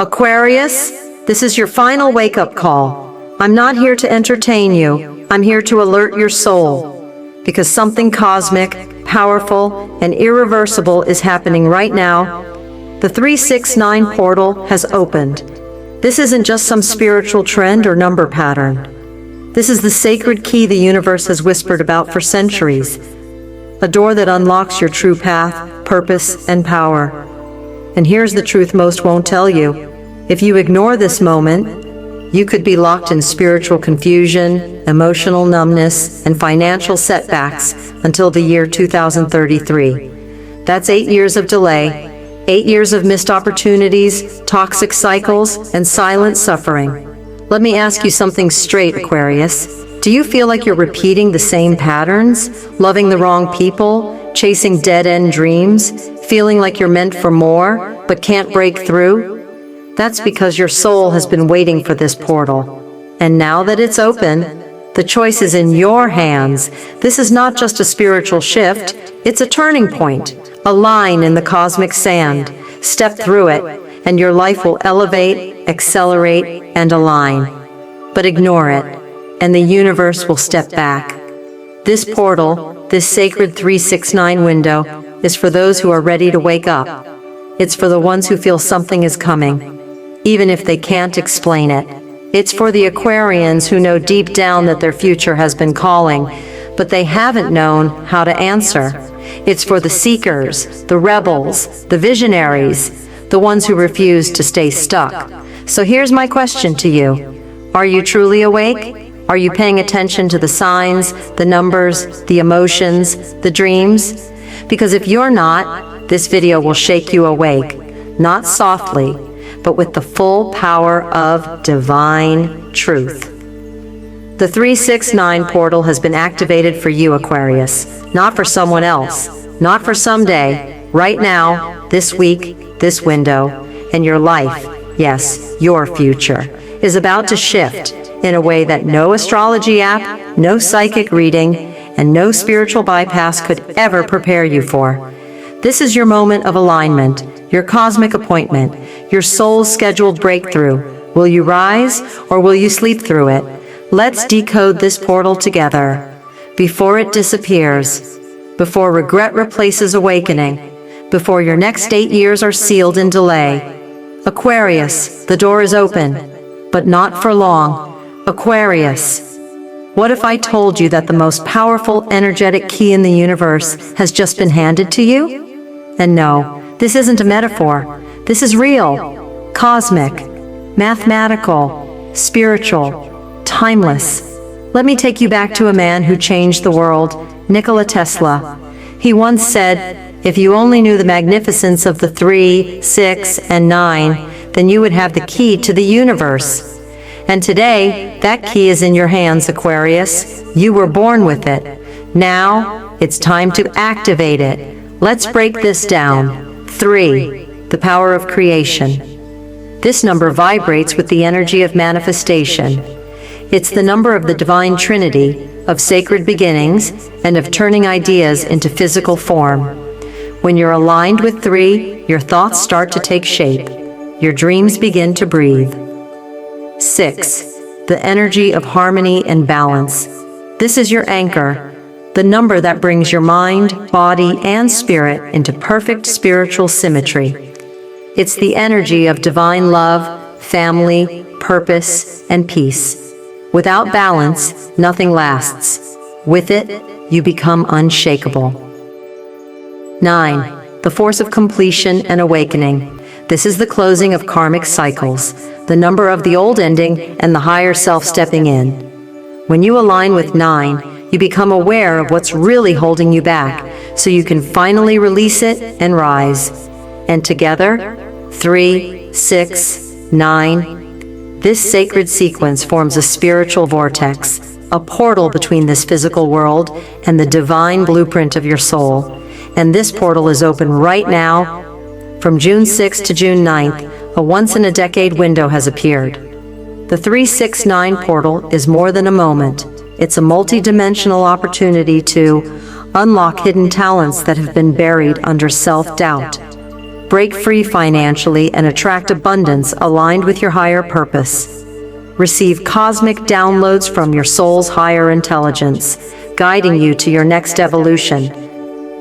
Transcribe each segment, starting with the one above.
Aquarius, this is your final wake-up call. I'm not here to entertain you. I'm here to alert your soul. Because something cosmic, powerful, and irreversible is happening right now. The 369 portal has opened. This isn't just some spiritual trend or number pattern. This is the sacred key the universe has whispered about for centuries. A door that unlocks your true path, purpose, and power. And here's the truth most won't tell you. If you ignore this moment, you could be locked in spiritual confusion, emotional numbness, and financial setbacks until the year 2033. That's 8 years of delay, 8 years of missed opportunities, toxic cycles, and silent suffering. Let me ask you something straight, Aquarius. Do you feel like you're repeating the same patterns, loving the wrong people, chasing dead-end dreams, feeling like you're meant for more, but can't break through? That's because your soul has been waiting for this portal. And now that it's open, the choice is in your hands. This is not just a spiritual shift, it's a turning point, a line in the cosmic sand. Step through it, and your life will elevate, accelerate, and align. But ignore it, and the universe will step back. This portal, this sacred 369 window, is for those who are ready to wake up. It's for the ones who feel something is coming, even if they can't explain it. It's for the Aquarians who know deep down that their future has been calling, but they haven't known how to answer. It's for the seekers, the rebels, the visionaries, the ones who refuse to stay stuck. So here's my question to you. Are you truly awake? Are you paying attention to the signs, the numbers, the emotions, the dreams? Because if you're not, this video will shake you awake, not softly, but with the full power of divine truth. The 369 portal has been activated for you, Aquarius, not for someone else, not for someday, right now, this week, this window, and your life, yes, your future, is about to shift in a way that no astrology app, no psychic reading, and no spiritual bypass could ever prepare you for. This is your moment of alignment, your cosmic appointment, your soul's scheduled breakthrough. Will you rise, or will you sleep through it? Let's decode this portal together. Before it disappears, before regret replaces awakening, before your next 8 years are sealed in delay. Aquarius, the door is open, but not for long. Aquarius, what if I told you that the most powerful energetic key in the universe has just been handed to you? And no, this isn't a metaphor. This is real, cosmic, mathematical, spiritual, timeless. Let me take you back to a man who changed the world, Nikola Tesla. He once said, if you only knew the magnificence of the 3, 6, and 9, then you would have the key to the universe. And today, that key is in your hands, Aquarius. You were born with it. Now, it's time to activate it. Let's break this down. 3, the power of creation. This number vibrates with the energy of manifestation. It's the number of the divine trinity, of sacred beginnings, and of turning ideas into physical form. When you're aligned with 3, your thoughts start to take shape. Your dreams begin to breathe. 6, the energy of harmony and balance. This is your anchor, the number that brings your mind, body, and spirit into perfect spiritual symmetry. It's the energy of divine love, family, purpose, and peace. Without balance, nothing lasts. With it, you become unshakable. 9, the force of completion and awakening. This is the closing of karmic cycles, the number of the old ending and the higher self stepping in. When you align with 9, you become aware of what's really holding you back, so you can finally release it and rise. And together, 3, 6, 9, this sacred sequence forms a spiritual vortex, a portal between this physical world and the divine blueprint of your soul. And this portal is open right now. From June 6th to June 9th, a once-in-a-decade window has appeared. The 369 portal is more than a moment. It's a multi-dimensional opportunity to unlock hidden talents that have been buried under self-doubt. break free financially, and attract abundance aligned with your higher purpose. Receive cosmic downloads from your soul's higher intelligence, guiding you to your next evolution.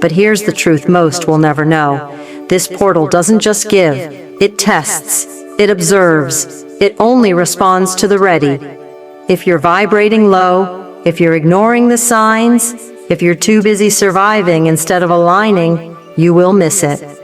But here's the truth most will never know. This portal doesn't just give, it tests, it observes, it only responds to the ready. If you're vibrating low, if you're ignoring the signs, if you're too busy surviving instead of aligning, you will miss it.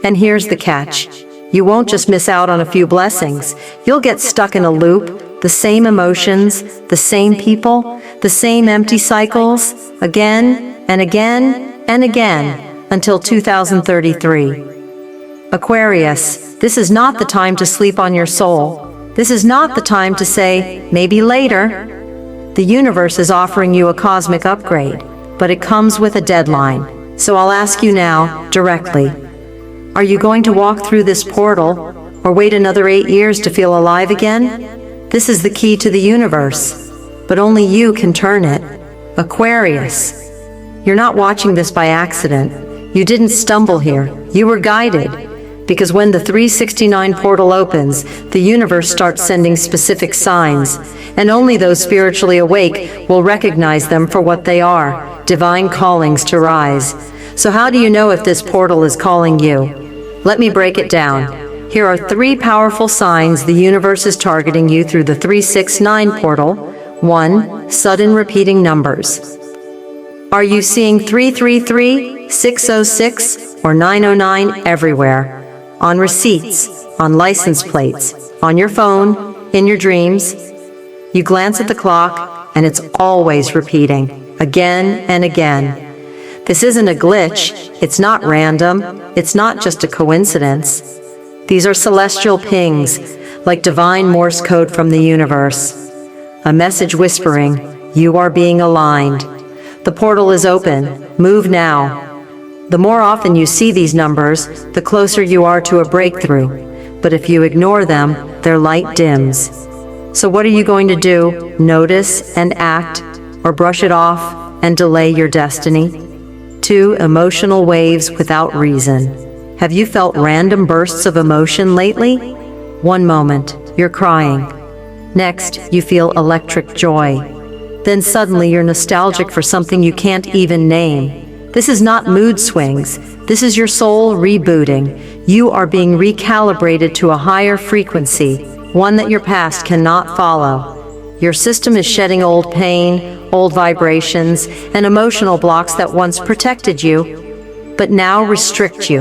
And here's the catch. You won't just miss out on a few blessings. You'll get stuck in a loop, the same emotions, the same people, the same empty cycles, again and again and again, until 2033. Aquarius, this is not the time to sleep on your soul. This is not the time to say, maybe later. The universe is offering you a cosmic upgrade, but it comes with a deadline. So I'll ask you now, directly. Are you going to walk through this portal, or wait another 8 years to feel alive again? This is the key to the universe, but only you can turn it. Aquarius, you're not watching this by accident. You didn't stumble here. You were guided. Because when the 369 portal opens, the universe starts sending specific signs, and only those spiritually awake will recognize them for what they are, divine callings to rise. So how do you know if this portal is calling you? Let me break it down. Here are 3 powerful signs the universe is targeting you through the 369 portal. 1. Sudden repeating numbers. Are you seeing 333, 606, or 909 everywhere? On receipts, on license plates, on your phone, in your dreams. You glance at the clock, and it's always repeating, again and again. This isn't a glitch, it's not random, it's not just a coincidence. These are celestial pings, like divine Morse code from the universe. A message whispering, you are being aligned. The portal is open, move now. The more often you see these numbers, the closer you are to a breakthrough. But if you ignore them, their light dims. So what are you going to do? Notice and act, or brush it off and delay your destiny? 2. Emotional waves without reason. Have you felt random bursts of emotion lately? One moment, you're crying. Next, you feel electric joy. Then suddenly you're nostalgic for something you can't even name. This is not mood swings. This is your soul rebooting. You are being recalibrated to a higher frequency, one that your past cannot follow. Your system is shedding old pain, old vibrations, and emotional blocks that once protected you, but now restrict you.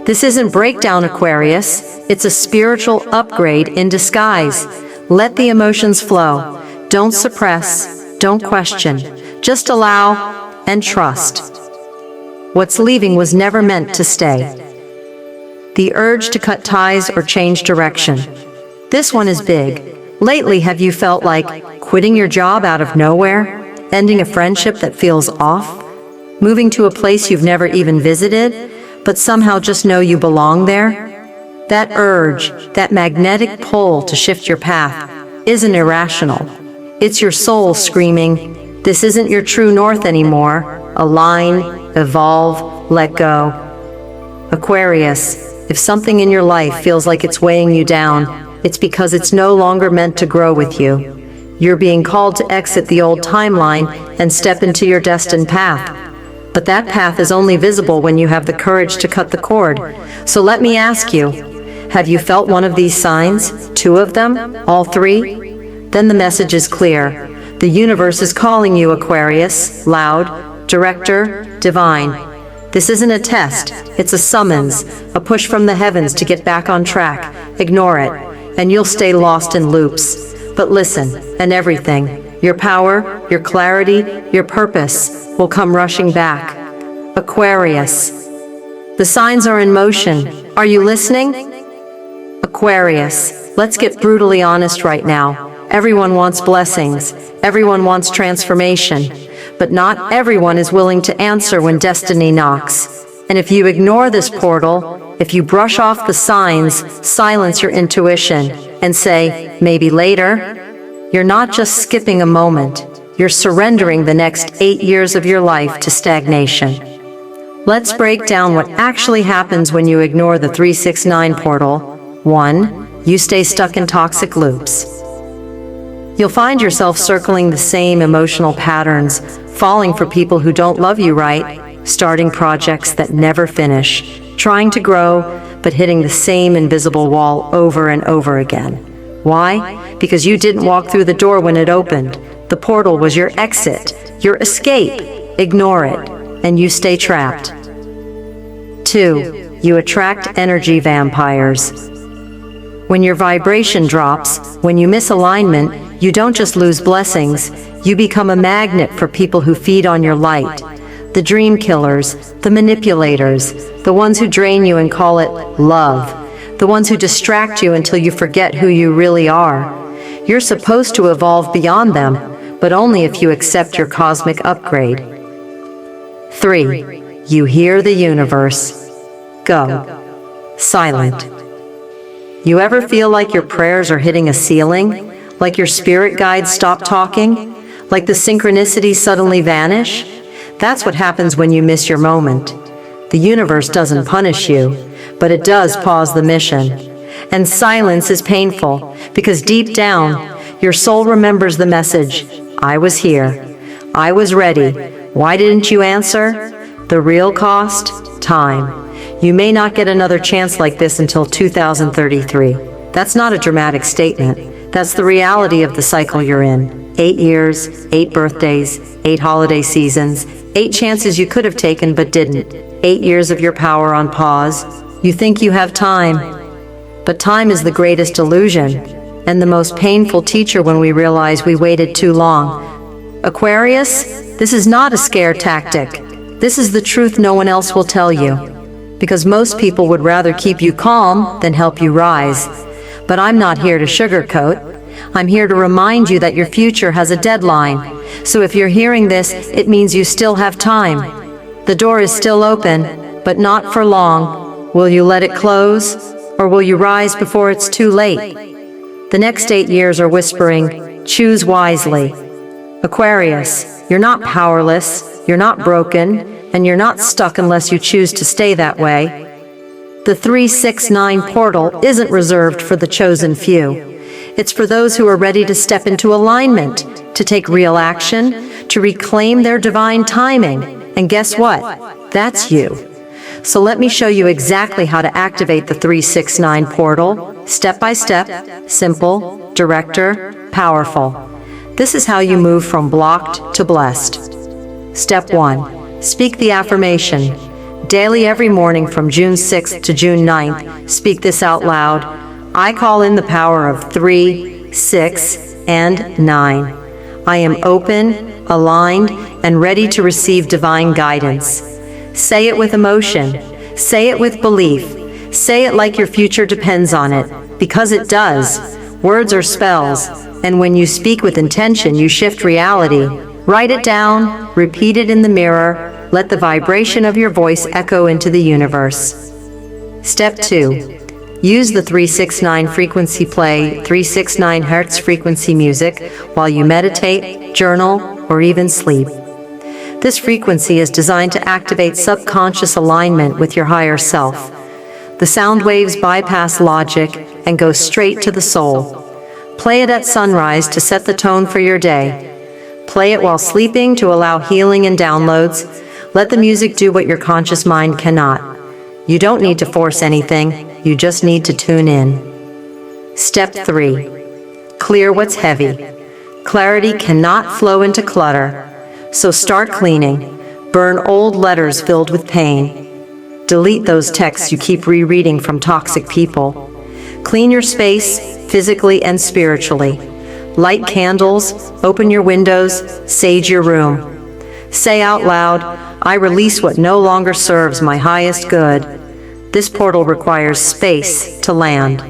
This isn't breakdown, Aquarius. It's a spiritual upgrade in disguise. Let the emotions flow. Don't suppress. Don't question. Just allow and trust. What's leaving was never meant to stay. The urge to cut ties or change direction. This one is big. Lately, have you felt like quitting your job out of nowhere? Ending a friendship that feels off? Moving to a place you've never even visited, but somehow just know you belong there? That urge, that magnetic pull to shift your path, isn't irrational. It's your soul screaming, this isn't your true north anymore. Align, evolve, let go. Aquarius, if something in your life feels like it's weighing you down, it's because it's no longer meant to grow with you. You're being called to exit the old timeline and step into your destined path. But that path is only visible when you have the courage to cut the cord. So let me ask you, have you felt one of these signs? 2 of them? All 3? Then the message is clear. The universe is calling you, Aquarius, loud, director, divine. This isn't a test, it's a summons, a push from the heavens to get back on track. Ignore it, and you'll stay lost in loops. But listen, and everything, your power, your clarity, your purpose, will come rushing back. Aquarius. The signs are in motion. Are you listening? Aquarius, let's get brutally honest right now. Everyone wants blessings. Everyone wants transformation. But not everyone is willing to answer when destiny knocks. And if you ignore this portal, if you brush off the signs, silence your intuition, and say, maybe later, you're not just skipping a moment. You're surrendering the next 8 years of your life to stagnation. Let's break down what actually happens when you ignore the 369 portal. 1. You stay stuck in toxic loops. You'll find yourself circling the same emotional patterns, falling for people who don't love you right, starting projects that never finish, trying to grow, but hitting the same invisible wall over and over again. Why? Because you didn't walk through the door when it opened. The portal was your exit, your escape. Ignore it, and you stay trapped. 2. You attract energy vampires. When your vibration drops, when you miss alignment, you don't just lose blessings, you become a magnet for people who feed on your light. The dream killers, the manipulators, the ones who drain you and call it love, the ones who distract you until you forget who you really are. You're supposed to evolve beyond them, but only if you accept your cosmic upgrade. 3. You hear the universe. Go. Silent. You ever feel like your prayers are hitting a ceiling? Like your spirit guides stop talking? Like the synchronicities suddenly vanish? That's what happens when you miss your moment. The universe doesn't punish you, but it does pause the mission. And silence is painful, because deep down, your soul remembers the message, I was here. I was ready. Why didn't you answer? The real cost? Time. You may not get another chance like this until 2033. That's not a dramatic statement. That's the reality of the cycle you're in. 8 years, 8 birthdays, 8 holiday seasons, 8 chances you could have taken but didn't. 8 years of your power on pause. You think you have time, but time is the greatest illusion, and the most painful teacher when we realize we waited too long. Aquarius, this is not a scare tactic. This is the truth no one else will tell you, because most people would rather keep you calm than help you rise. But I'm not here to sugarcoat. I'm here to remind you that your future has a deadline. So if you're hearing this, it means you still have time. The door is still open, but not for long. Will you let it close, or will you rise before it's too late? The next 8 years are whispering, choose wisely. Aquarius, you're not powerless, you're not broken, and you're not stuck unless you choose to stay that way. The 369 portal isn't reserved for the chosen few. It's for those who are ready to step into alignment, to take real action, to reclaim their divine timing. And guess what? That's you. So let me show you exactly how to activate the 369 portal, step by step, simple, director, powerful. This is how you move from blocked to blessed. Step 1. Speak the affirmation. Daily every morning from June 6th to June 9th, speak this out loud. I call in the power of 3, 6, and 9. I am open, aligned, and ready to receive divine guidance. Say it with emotion. Say it with belief. Say it like your future depends on it, because it does. Words are spells, and when you speak with intention, you shift reality. Write it down, repeat it in the mirror. Let the vibration of your voice echo into the universe. Step 2. Use the 369 frequency. Play 369 Hz frequency music while you meditate, journal, or even sleep. This frequency is designed to activate subconscious alignment with your higher self. The sound waves bypass logic and go straight to the soul. Play it at sunrise to set the tone for your day. Play it while sleeping to allow healing and downloads. Let the music do what your conscious mind cannot. You don't need to force anything, you just need to tune in. Step 3. Clear what's heavy. Clarity cannot flow into clutter, so start cleaning. Burn old letters filled with pain. Delete those texts you keep rereading from toxic people. Clean your space, physically and spiritually. Light candles, open your windows, sage your room. Say out loud, I release what no longer serves my highest good. This portal requires space to land.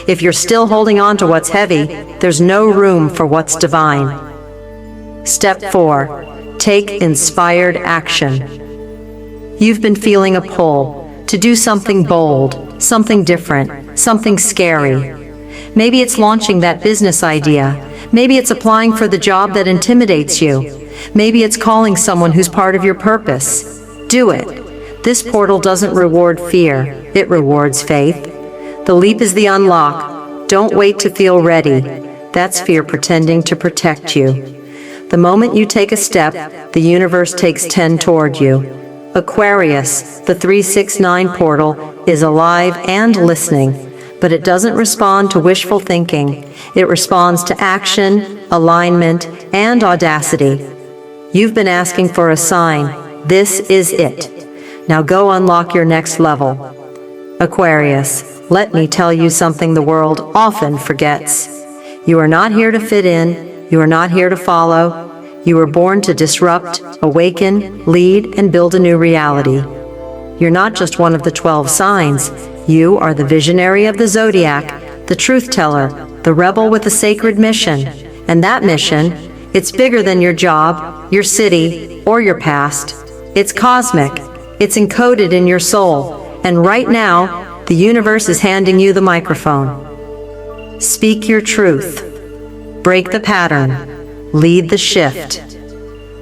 If you're still holding on to what's heavy, there's no room for what's divine. Step 4. Take inspired action. You've been feeling a pull to do something bold, something different, something scary. Maybe it's launching that business idea. Maybe it's applying for the job that intimidates you. Maybe it's calling someone who's part of your purpose. Do it. This portal doesn't reward fear, it rewards faith. The leap is the unlock. Don't wait to feel ready. That's fear pretending to protect you. The moment you take a step, the universe takes 10 toward you. Aquarius, the 369 portal, is alive and listening, but it doesn't respond to wishful thinking. It responds to action, alignment, and audacity. You've been asking for a sign. This is it. Now go unlock your next level. Aquarius, let me tell you something the world often forgets. You are not here to fit in. You are not here to follow. You were born to disrupt, awaken, lead, and build a new reality. You're not just one of the 12 signs. You are the visionary of the zodiac, the truth teller, the rebel with a sacred mission. And that mission, it's bigger than your job, your city, or your past. It's cosmic. It's encoded in your soul. And right now, the universe is handing you the microphone. Speak your truth. Break the pattern. Lead the shift.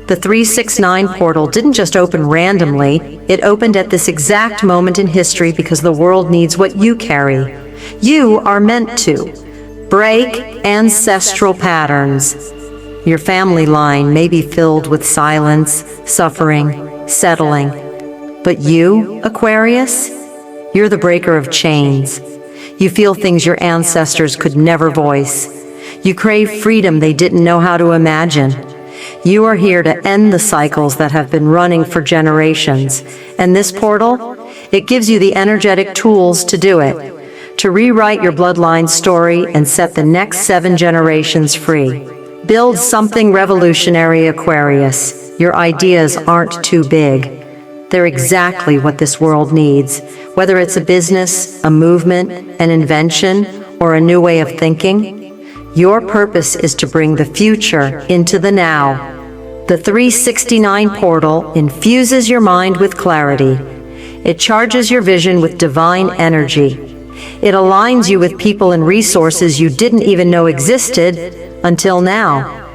The 369 portal didn't just open randomly, it opened at this exact moment in history because the world needs what you carry. You are meant to break ancestral patterns. Your family line may be filled with silence, suffering, settling. But you, Aquarius, you're the breaker of chains. You feel things your ancestors could never voice. You crave freedom they didn't know how to imagine. You are here to end the cycles that have been running for generations. And this portal, it gives you the energetic tools to do it, to rewrite your bloodline story and set the next 7 generations free. Build something revolutionary, Aquarius. Your ideas aren't too big. They're exactly what this world needs, whether it's a business, a movement, an invention, or a new way of thinking. Your purpose is to bring the future into the now. The 369 portal infuses your mind with clarity. It charges your vision with divine energy. It aligns you with people and resources you didn't even know existed until now.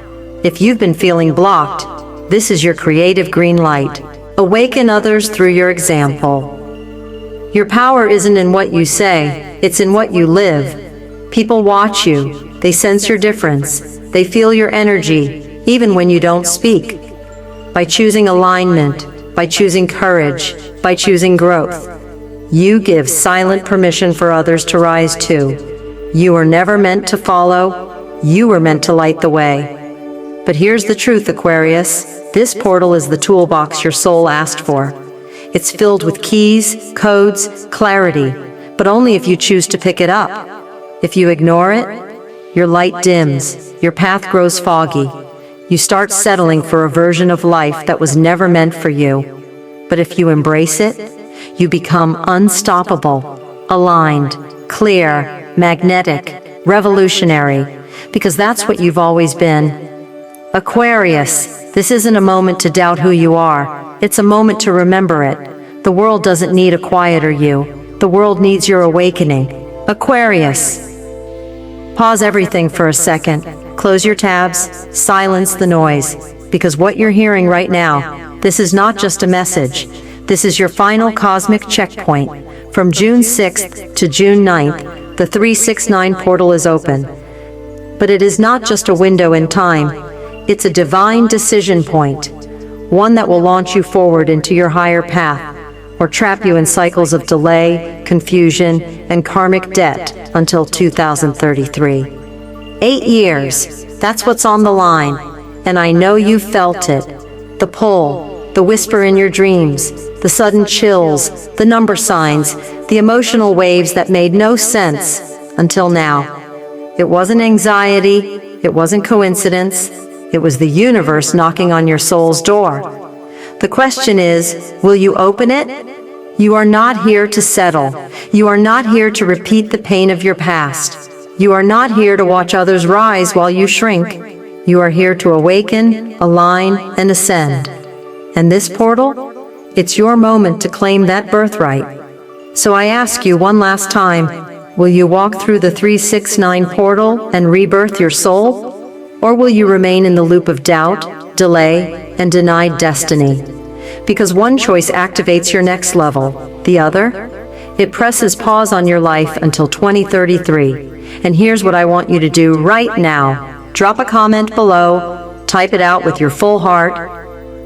If you've been feeling blocked, this is your creative green light. Awaken others through your example. Your power isn't in what you say, it's in what you live. People watch you. They sense your difference. They feel your energy, even when you don't speak. By choosing alignment, by choosing courage, by choosing growth, you give silent permission for others to rise too. You were never meant to follow. You were meant to light the way. But here's the truth, Aquarius. This portal is the toolbox your soul asked for. It's filled with keys, codes, clarity, but only if you choose to pick it up. If you ignore it, your light dims, your path grows foggy. You start settling for a version of life that was never meant for you. But if you embrace it, you become unstoppable, aligned, clear, magnetic, revolutionary, because that's what you've always been. Aquarius, this isn't a moment to doubt who you are. It's a moment to remember it. The world doesn't need a quieter you. The world needs your awakening. Aquarius. Pause everything for a second. Close your tabs, silence the noise, because what you're hearing right now, this is not just a message. This is your final cosmic checkpoint. From June 6th to June 9th, the 369 portal is open. But it is not just a window in time. It's a divine decision point, one that will launch you forward into your higher path, or trap you in cycles of delay, confusion, and karmic debt until 2033. 8 years, that's what's on the line, and I know you felt it. The pull, the whisper in your dreams, the sudden chills, the number signs, the emotional waves that made no sense until now. It wasn't anxiety, it wasn't coincidence, it was the universe knocking on your soul's door. The question is, will you open it? You are not here to settle. You are not here to repeat the pain of your past. You are not here to watch others rise while you shrink. You are here to awaken, align, and ascend. And this portal? It's your moment to claim that birthright. So I ask you one last time, will you walk through the 369 portal and rebirth your soul? Or will you remain in the loop of doubt, delay, and denied destiny? Because one choice activates your next level. The other? It presses pause on your life until 2033. And here's what I want you to do right now. Drop a comment below. Type it out with your full heart.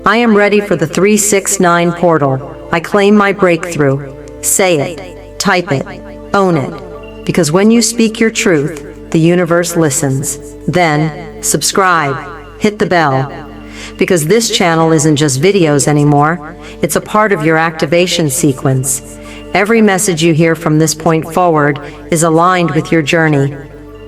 I am ready for the 369 portal. I claim my breakthrough. Say it. Type it. Own it. Because when you speak your truth, the universe listens. Then, subscribe. Hit the bell. Because this channel isn't just videos anymore. It's a part of your activation sequence. Every message you hear from this point forward is aligned with your journey.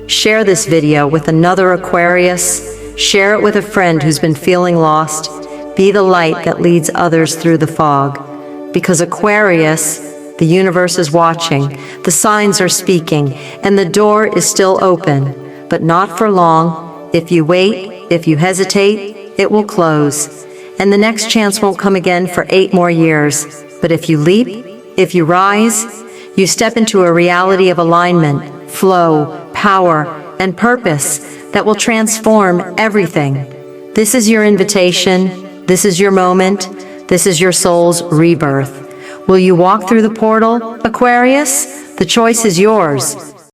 Share this video with another Aquarius. Share it with a friend who's been feeling lost. Be the light that leads others through the fog. Because Aquarius, the universe is watching, the signs are speaking, and the door is still open. But not for long. If you wait, if you hesitate, it will close. And the next chance won't come again for 8 more years. But if you leap, if you rise, you step into a reality of alignment, flow, power, and purpose that will transform everything. This is your invitation. This is your moment. This is your soul's rebirth. Will you walk through the portal, Aquarius? The choice is yours.